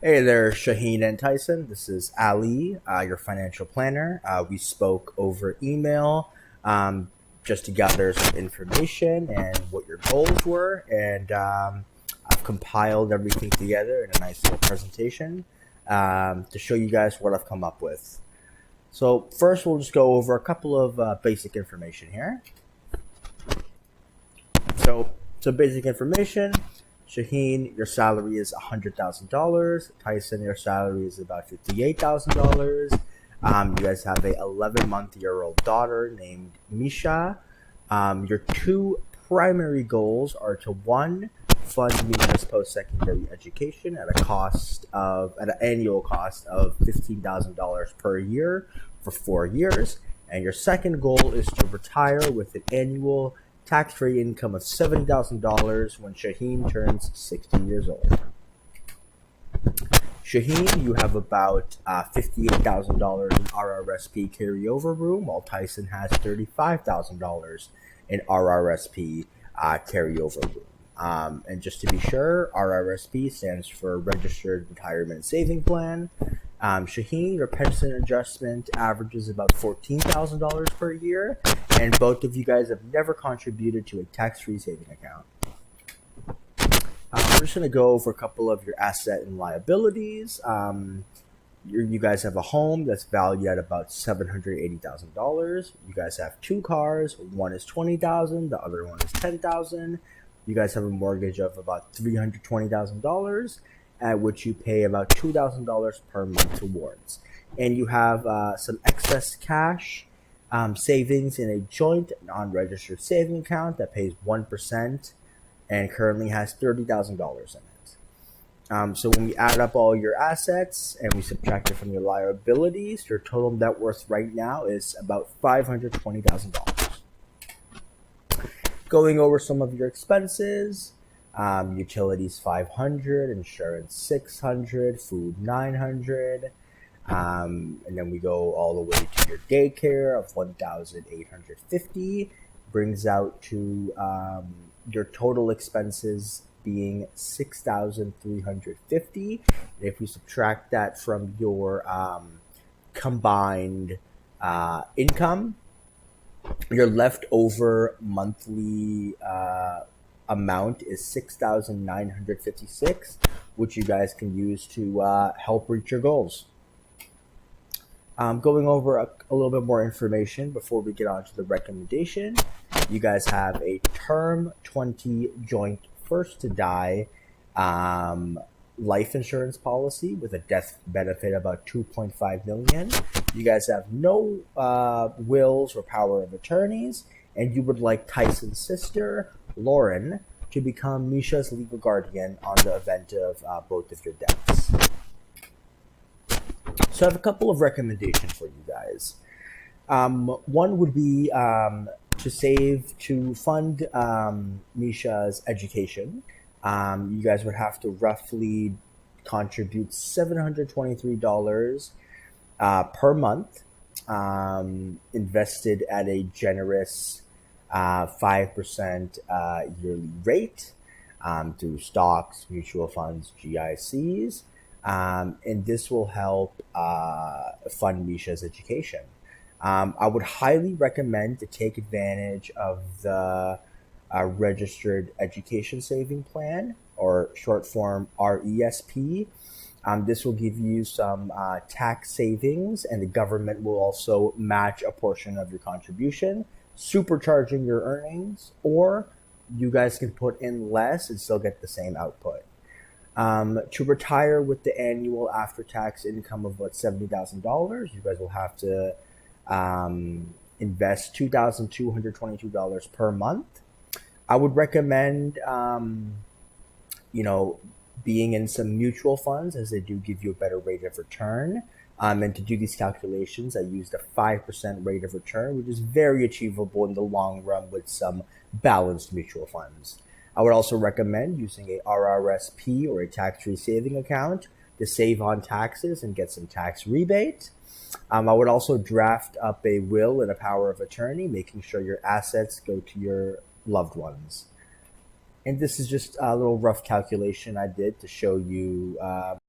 Hey there, Shaheen and Tyson. This is Ali, your financial planner. We spoke over email um, just to gather some information and what your goals were. And I've compiled everything together in a nice little presentation to show you guys what I've come up with. So, first, we'll just go over a couple of basic information here. So, some basic information. Shaheen, your salary is $100,000. Tyson, your salary is about $58,000. You guys have a 11-month-year-old daughter named Misha. Your two primary goals are to one, fund Misha's post-secondary education at an annual cost of $15,000 per year for 4 years, and your second goal is to retire with an annual tax-free income of $70,000 when Shaheen turns 60 years old. Shaheen, you have about $58,000 in RRSP carryover room, while Tyson has $35,000 in RRSP carryover room. And just to be sure, RRSP stands for Registered Retirement Saving Plan. Shaheen, your pension adjustment averages about $14,000 per year, and both of you guys have never contributed to a tax-free saving account. We're just going to go over a couple of your asset and liabilities. You guys have a home that's valued at about $780,000. You guys have two cars. One is $20,000. The other one is $10,000. You guys have a mortgage of about $320,000, at which you pay about $2,000 per month towards. And you have some excess cash savings in a joint non-registered saving account that pays 1% and currently has $30,000 in it. So when we add up all your assets and we subtract it from your liabilities, your total net worth right now is about $520,000. Going over some of your expenses, utilities 500, insurance 600, food 900, and then we go all the way to your daycare of 1,850, brings out to your total expenses being 6,350. If we subtract that from your combined income, your leftover monthly amount is 6,956, which you guys can use to help reach your goals. Going over a little bit more information before we get on to the recommendation. You guys have a term 20 joint first to die life insurance policy with a death benefit about $2.5 million. You guys have no wills or power of attorneys, and you would like Tyson's sister, Lauren, to become Misha's legal guardian on the event of both of your deaths. So I have a couple of recommendations for you guys. One would be to fund Misha's education. You guys would have to roughly contribute $723 per month, invested at a generous 5% yearly rate through stocks, mutual funds, GICs. And this will help fund Misha's education. I would highly recommend to take advantage of the Registered Education Saving Plan, or short form RESP. This will give you some tax savings, and the government will also match a portion of your contribution, supercharging your earnings, or you guys can put in less and still get the same output. To retire with the annual after-tax income of about $70,000, you guys will have to invest $2,222 per month. I would recommend, being in some mutual funds, as they do give you a better rate of return. And to do these calculations, I used a 5% rate of return, which is very achievable in the long run with some balanced mutual funds. I would also recommend using a RRSP or a tax-free saving account to save on taxes and get some tax rebate. I would also draft up a will and a power of attorney, making sure your assets go to your loved ones. And this is just a little rough calculation I did to show you